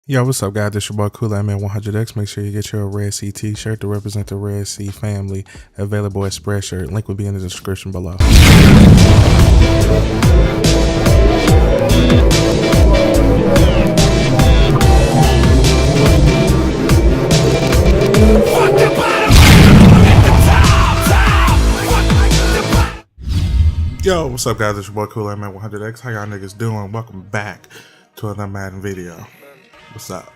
Yo, what's up, guys? This your boy Kool-Aid Man 100X. Make sure you get your Red Sea t-shirt to represent the Red Sea family. Available at Spreadshirt. Link will be in the description below. Yo, what's up, guys? This your boy Kool-Aid Man 100X. How y'all niggas doing? Welcome back to another Madden video. What's up?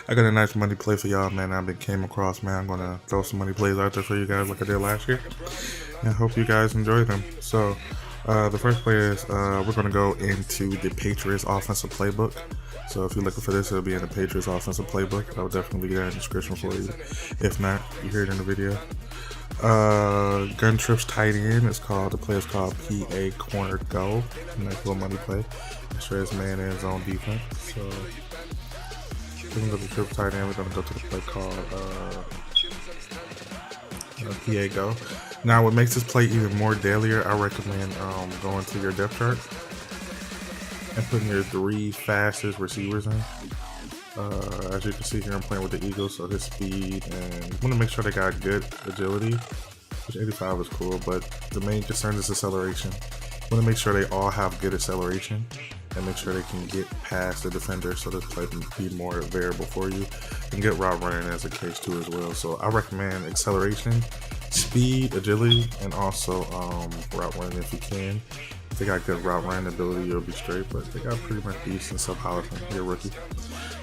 I got a nice money play for y'all, man. Came across, man. I'm gonna throw some money plays out there for you guys like I did last year, and I hope you guys enjoy them. So the first play is we're gonna go into the Patriots offensive playbook. So if you're looking for this, it'll be in the Patriots offensive playbook. I'll definitely get that in the description for you. If not, you hear it in the video. Gun trips tight end. The play is called PA Corner Go. Nice little money play. Make sure his man in zone defense. So we're gonna go to trips tight end. We're gonna go to the play called PA Go. Now, what makes this play even more deadlier, I recommend going to your depth chart and putting your 3 fastest receivers in. As you can see here, I'm playing with the Eagles, so his speed, and you want to make sure they got good agility, which 85 is cool, but the main concern is acceleration. You want to make sure they all have good acceleration and make sure they can get past the defender, so this play can be more variable for you, and get route running as a case too as well. So I recommend acceleration, speed, agility, and also route running if you can. If they got good route running ability, you'll be straight, but they got pretty much decent sub-power from your rookie.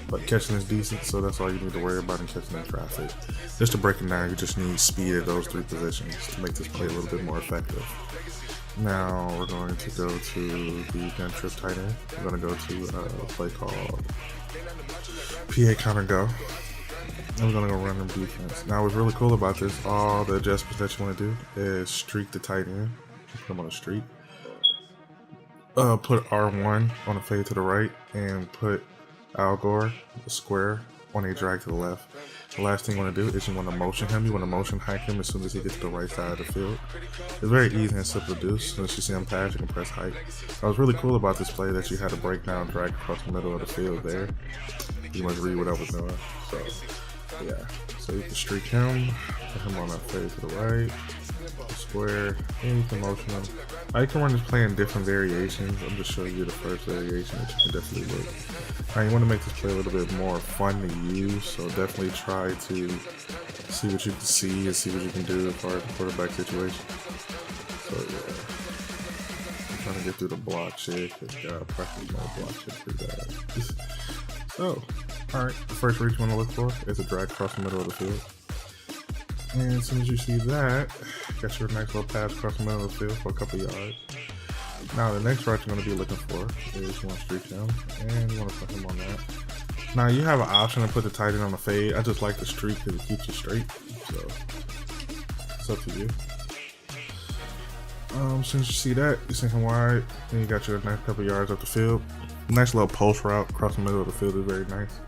But catching is decent, so that's all you need to worry about in catching in traffic. Just to break it down, you just need speed at those 3 positions to make this play a little bit more effective. Now we're going to go to the gun trip tight end. We're going to go to a play called PA Counter Go. And we're going to go run in defense. Now what's really cool about this, all the adjustments that you want to do is streak the tight end. Put him on a streak. Put R1 on a fade to the right and put Al Gore, a square, on a drag to the left. The last thing you want to do is you want to motion him. You want to motion hike him as soon as he gets to the right side of the field. It's very easy and simple to do. As soon as you see him pass, you can press hike. What was really cool about this play that you had to break down, drag across the middle of the field there. You must read what I was doing. So, yeah. So you can streak him, put him on that fade to the right, square, and you can motion him. You can run this play in different variations. I'm just showing you the first variation that you can definitely look. Now you want to make this play a little bit more fun to use, so definitely try to see what you can see and see what you can do as far as the quarterback situation. So yeah, I'm trying to get through the block shit because practically my block shit pretty bad. So, alright, the first read you want to look for is a drag across the middle of the field. And as soon as you see that, got your nice little pass across the middle of the field for a couple yards. Now the next route you're going to be looking for is you want to streak him, and you want to put him on that. Now you have an option to put the tight end on the fade. I just like the streak because it keeps you straight, so it's up to you. As soon as you see that, you sink him wide, then you got your nice couple yards up the field. Nice little post route across the middle of the field is very nice.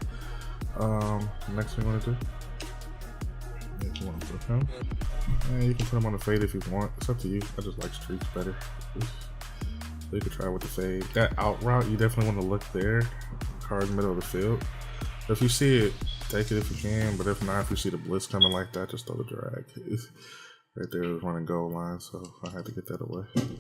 Next thing you want to do, you want to put him, and you can put him on the fade if you want. It's up to you. I just like streaks better. So you can try with the fade. That out route, you definitely want to look there, card in the middle of the field. If you see it, take it if you can, but if not, if you see the blitz coming like that, just throw the drag. Right there is running goal line, so I had to get that away. I'm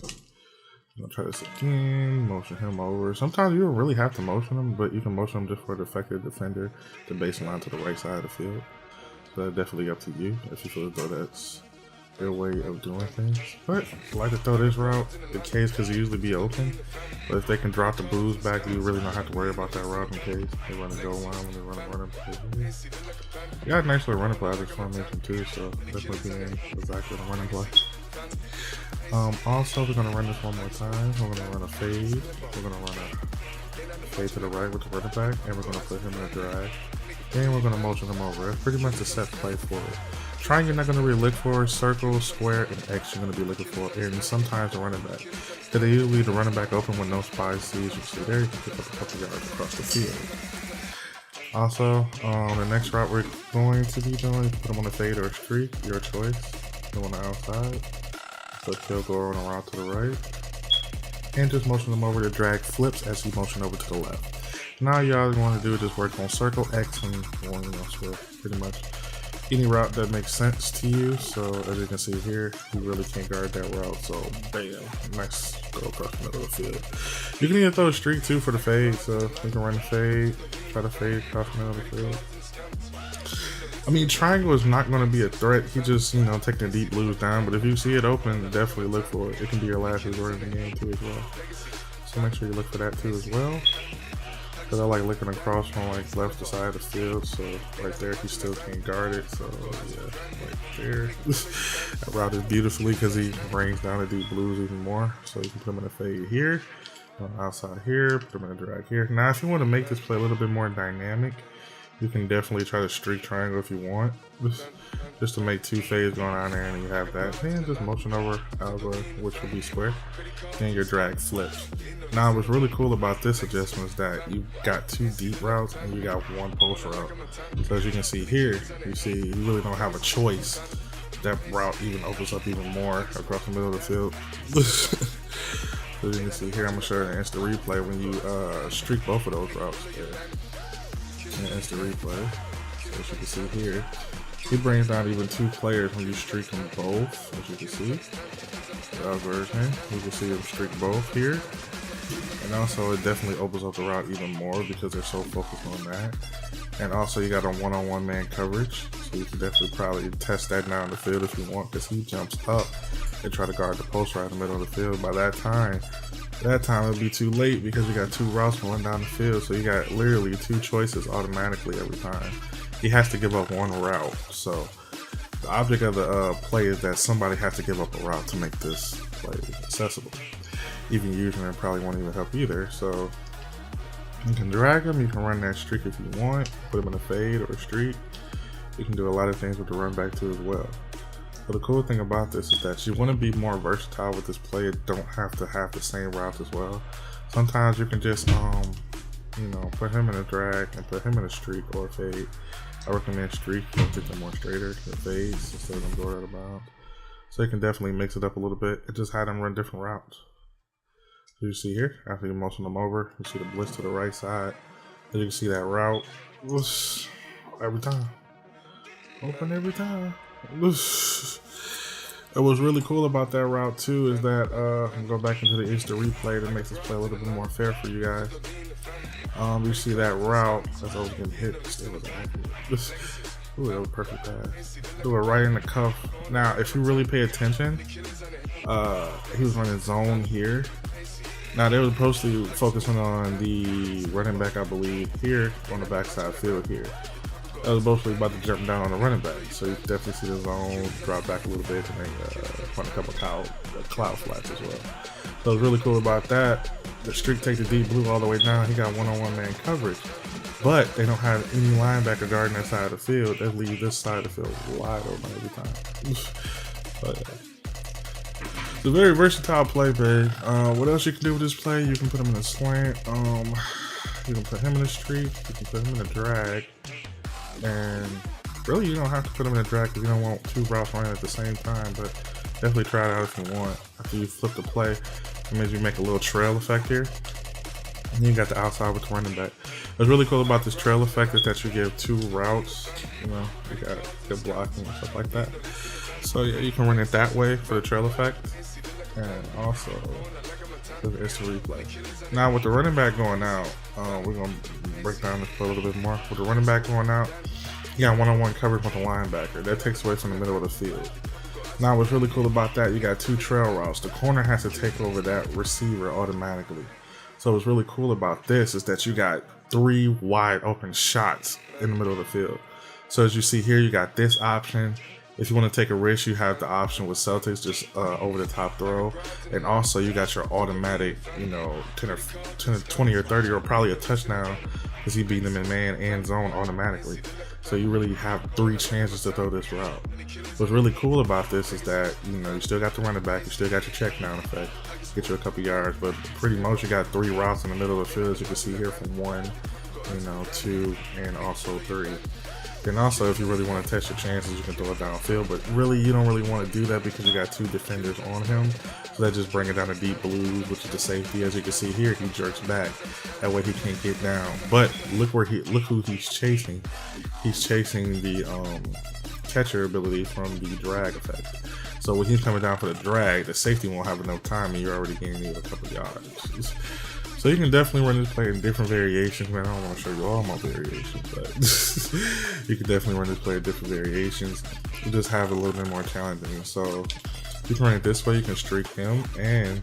gonna try this again, motion him over. Sometimes you don't really have to motion him, but you can motion him just for the effective defender to baseline to the right side of the field. So that's definitely up to you if you feel as though that's their way of doing things. But I like to throw this route in case because it usually be open. But if they can drop the blues back, you really don't have to worry about that route in case they run a goal line when they run a running play. You got a nice little running play I just want to mention too, so definitely be in exactly the running play. Also, we're going to run this one more time. We're going to run a fade. We're going to run a fade to the right with the running back, and we're going to put him in a drag. And we're going to motion him over. It's pretty much the set play for it. Triangle you're not going to really look for. Circle, square, and X you're going to be looking for. And sometimes the running back. Because they usually leave the running back open when no spy sees. You see there, you can pick up a couple yards across the field. Also, the next route we're going to be doing is put him on a fade or a streak. Your choice. Go on the outside. So he'll go on a route to the right. And just motion him over to drag flips as he motion over to the left. Now y'all want to do is just work on circle, X, and square, pretty much any route that makes sense to you. So as you can see here, you really can't guard that route. So bam, nice throw across the middle of the field. You can even throw a streak too for the fade. So you can run the fade, try to fade across the middle of the field. I mean, triangle is not going to be a threat. He just, taking the deep blues down. But if you see it open, definitely look for it. It can be your last resort in the game too as well. So make sure you look for that too as well. Because I like looking across from like left to side of the field. So right there, he still can't guard it. So yeah, right there. That route is beautifully because he brings down the deep blues even more. So you can put him in a fade here, on the outside here, put him in a drag here. Now, if you want to make this play a little bit more dynamic, you can definitely try to streak triangle if you want, just to make two fades going on there, and you have that. Then just motion over algo, which will be square, and your drag flips. Now, what's really cool about this adjustment is that you got two deep routes and you got one post route. So as you can see here, you really don't have a choice. That route even opens up even more across the middle of the field. So as you can see here, I'm gonna show you an instant replay when you streak both of those routes there. Instant replay. So as you can see here, he brings down even two players when you streak them both. As you can see, that version, you can see him streak both here, and also it definitely opens up the route even more because they're so focused on that. And also you got a one-on-one man coverage, so you can definitely probably test that now in the field if you want, because he jumps up and try to guard the post right in the middle of the field. By that time it'll be too late because you got two routes going down the field, so you got literally two choices automatically every time. He has to give up one route. So the object of the play is that somebody has to give up a route to make this play accessible. Even using it probably won't even help either. So you can drag him, you can run that streak if you want, put him in a fade or a streak. You can do a lot of things with the run back too as well. But the cool thing about this is that you want to be more versatile with this play. You don't have to have the same routes as well. Sometimes you can just, put him in a drag and put him in a streak or a fade. I recommend streak, you'll get them more straighter, the fades, instead of them going out of bounds. So you can definitely mix it up a little bit and just have them run different routes. So you see here, after you motion them over, you see the blitz to the right side. As you can see that route, every time. Open every time. And what's really cool about that route too is that I'm going back into the instant replay that makes this play a little bit more fair for you guys. You see that route that's always getting hit. Ooh, that was perfect pass. Do it right in the cuff. Now, if you really pay attention, he was running zone here. Now they were supposed to focusing on the running back, I believe, here on the backside field here. That was mostly about to jump down on the running back, so you definitely see the zone drop back a little bit and then run a couple cloud flats as well. So it's really cool about that. The streak takes the deep blue all the way down. He got one-on-one man coverage, but they don't have any linebacker guarding that side of the field. They leave this side of the field wide open every time. But, it's a very versatile play, babe. What else you can do with this play? You can put him in a slant. You can put him in a streak. You can put him in a drag. And really, you don't have to put him in a drag if you don't want two routes running at the same time. But definitely try it out if you want. After you flip the play, it means you make a little trail effect here. And you got the outside with the running back. What's really cool about this trail effect is that you give two routes. You got good blocking and stuff like that. So yeah, you can run it that way for the trail effect. And also the instant replay. Now with the running back going out, we're gonna break down this play a little bit more. With the running back going out, you got one-on-one coverage with the linebacker. That takes away from the middle of the field. Now what's really cool about that, you got two trail routes. The corner has to take over that receiver automatically. So what's really cool about this is that you got three wide open shots in the middle of the field. So as you see here, you got this option. If you want to take a risk, you have the option with Celtics, just over the top throw. And also you got your automatic, 10 or 20 or 30 or probably a touchdown because he beat them in man and zone automatically. So you really have three chances to throw this route. What's really cool about this is that, you still got the running back, you still got your check down effect, get you a couple yards, but pretty much you got three routes in the middle of the field, as you can see here from 1 you know, 2, and also 3. Then also, if you really want to test your chances, you can throw it downfield. But really, you don't really want to do that because you got 2 defenders on him. So that just bring it down to deep blues, which is the safety. As you can see here, he jerks back. That way he can't get down. But look who he's chasing. He's chasing the catcher ability from the drag effect. So when he's coming down for the drag, the safety won't have enough time, and you're already gaining a couple yards. So you can definitely run this play in different variations. Man, I don't want to show you all my variations, but you can definitely run this play in different variations. You just have a little bit more challenging. So you can run it this way. You can streak him, and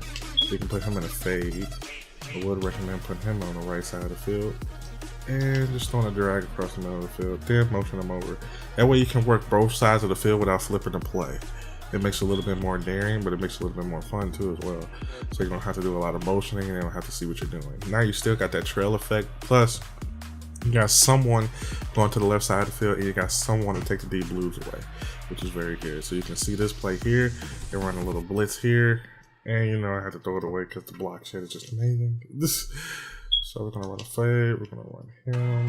you can put him in a fade. I would recommend putting him on the right side of the field, and just throwing a drag across the middle of the field. Then motion him over. That way you can work both sides of the field without flipping the play. It makes it a little bit more daring, but it makes it a little bit more fun too as well. So you don't have to do a lot of motioning, and you don't have to see what you're doing. Now you still got that trail effect. Plus, you got someone going to the left side of the field, and you got someone to take the deep blues away, which is very good. So you can see this play here. They run a little blitz here, and you know I have to throw it away because the block shit is just amazing. So we're gonna run a fade. We're gonna run him,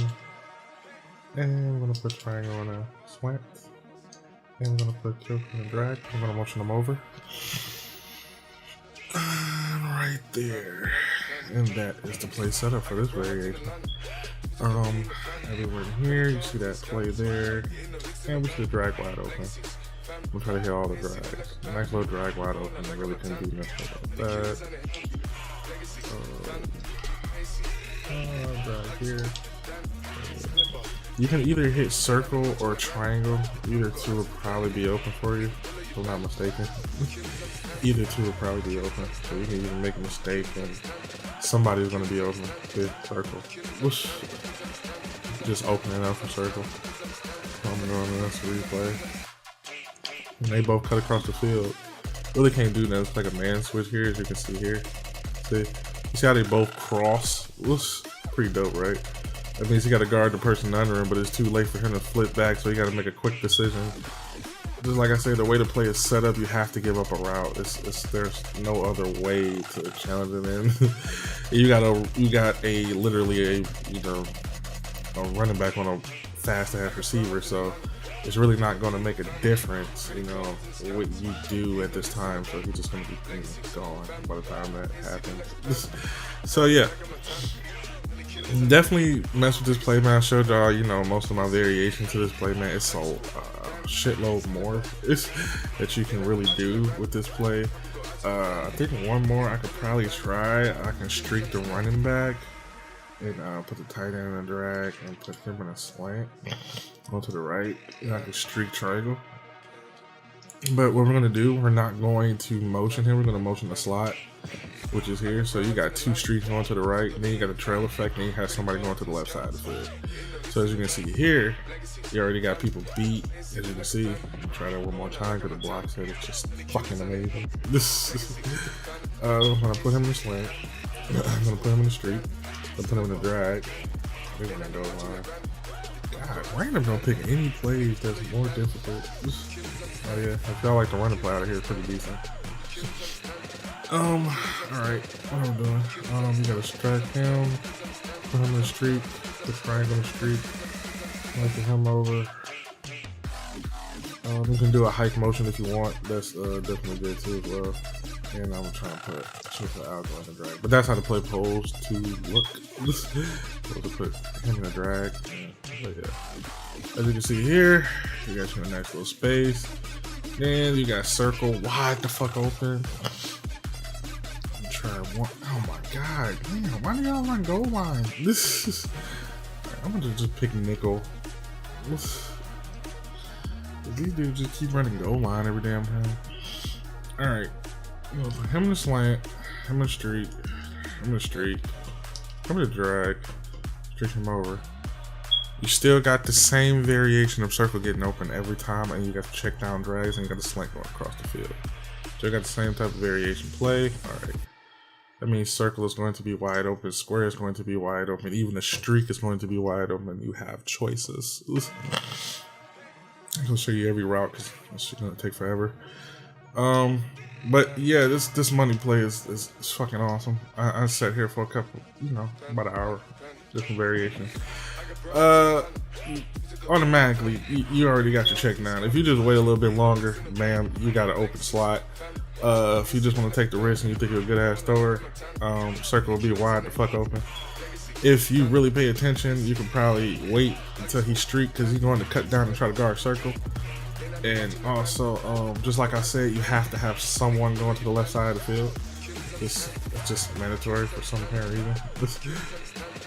and we're gonna put triangle on a slant. And we're gonna put kill and drag. I'm gonna motion them over. Right there. And that is the play setup for this variation. Everywhere in here, you see that play there. And we see the drag wide open. We'll try to hit all the drags. Nice little drag wide open. I really couldn't do nothing about that. Drag here. You can either hit circle or triangle. Either two will probably be open for you, if I'm not mistaken. Either two will probably be open. So you can even make a mistake and somebody's going to be open with circle. Whoosh. Just opening up for circle. Coming on this replay. And they both cut across the field. Really can't do that. It's like a man switch here, as you can see here. See? You see how they both cross? Whoosh. Pretty dope, right? That means you got to guard the person under him, but it's too late for him to flip back, so you got to make a quick decision. Just like I say, the way the play is set up, you have to give up a route. There's no other way to challenge it in. you got literally a running back on a fast ass receiver, so it's really not going to make a difference, what you do at this time. So he's just going to be gone by the time that happens. So yeah. Definitely mess with this play, man. I showed y'all, most of my variations to this play, man. It's so shitload more that you can really do with this play. I think one more I could probably try. I can streak the running back and put the tight end in a drag and put him in a slant onto the right. And I can streak triangle. But what we're going to do, we're not going to motion him. We're going to motion the slot, which is here. So you got 2 streaks going to the right, and then you got a trail effect, and you have somebody going to the left side of the field. So as you can see here, you already got people beat. As you can see, try that one more time because the block set is just fucking amazing. I'm going to put him in the slant. I'm going to put him in the streak. I'm going to put him in the drag. We're going to go line. God, random don't pick any plays that's more difficult. Oh yeah, I feel like the running play out of here is pretty decent. Alright, what I'm doing, you gotta strike him, put him in the streak, put triangle in the streak, motion him over. You can do a hike motion if you want, that's definitely good too as well. And I'm trying to put algo in the drag. But that's how the play pose to look. So to put him in the drag. But yeah. As you can see here, you got you in a nice little space. Then you got circle wide the fuck open. Try one. Oh my god. Damn, why do y'all run goal line? I'm gonna just pick nickel. These dudes just keep running goal line every damn time. Alright. Put him in the slant, him in the streak, him in the streak, him in the drag, streak him over. You still got the same variation of circle getting open every time, and you got the check down drags, and you got the slant going across the field. So you got the same type of variation play. Alright. That means circle is going to be wide open, square is going to be wide open, even the streak is going to be wide open. You have choices. I'll show you every route because it's going to take forever. But yeah, this money play is fucking awesome. I sat here for a couple, about an hour, different variations. Automatically, you already got your check down. If you just wait a little bit longer, bam, you got an open slot. If you just want to take the risk and you think you're a good ass thrower, circle will be wide the fuck open. If you really pay attention, you can probably wait until he streak because he's going to cut down and try to guard circle. And also, just like I said, you have to have someone going to the left side of the field. It's just mandatory for some apparent reason.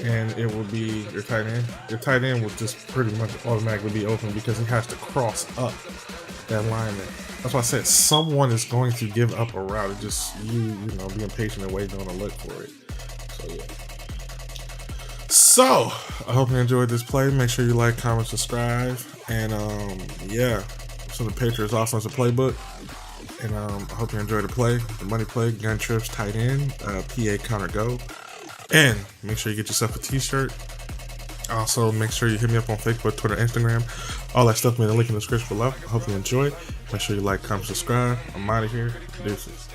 And it will be your tight end. Your tight end will just pretty much automatically be open because he has to cross up that lineman. That's why I said someone is going to give up a route. It's just you know, being patient and waiting on a look for it. So yeah. So I hope you enjoyed this play. Make sure you like, comment, subscribe, and yeah. So the Patriots offensive playbook. And I hope you enjoyed the play, the money play, gun trips, tight end, PA counter go. And make sure you get yourself a t-shirt. Also, make sure you hit me up on Facebook, Twitter, Instagram. All that stuff, man, the link in the description below. I hope you enjoyed. Make sure you like, comment, subscribe. I'm out of here. Deuces.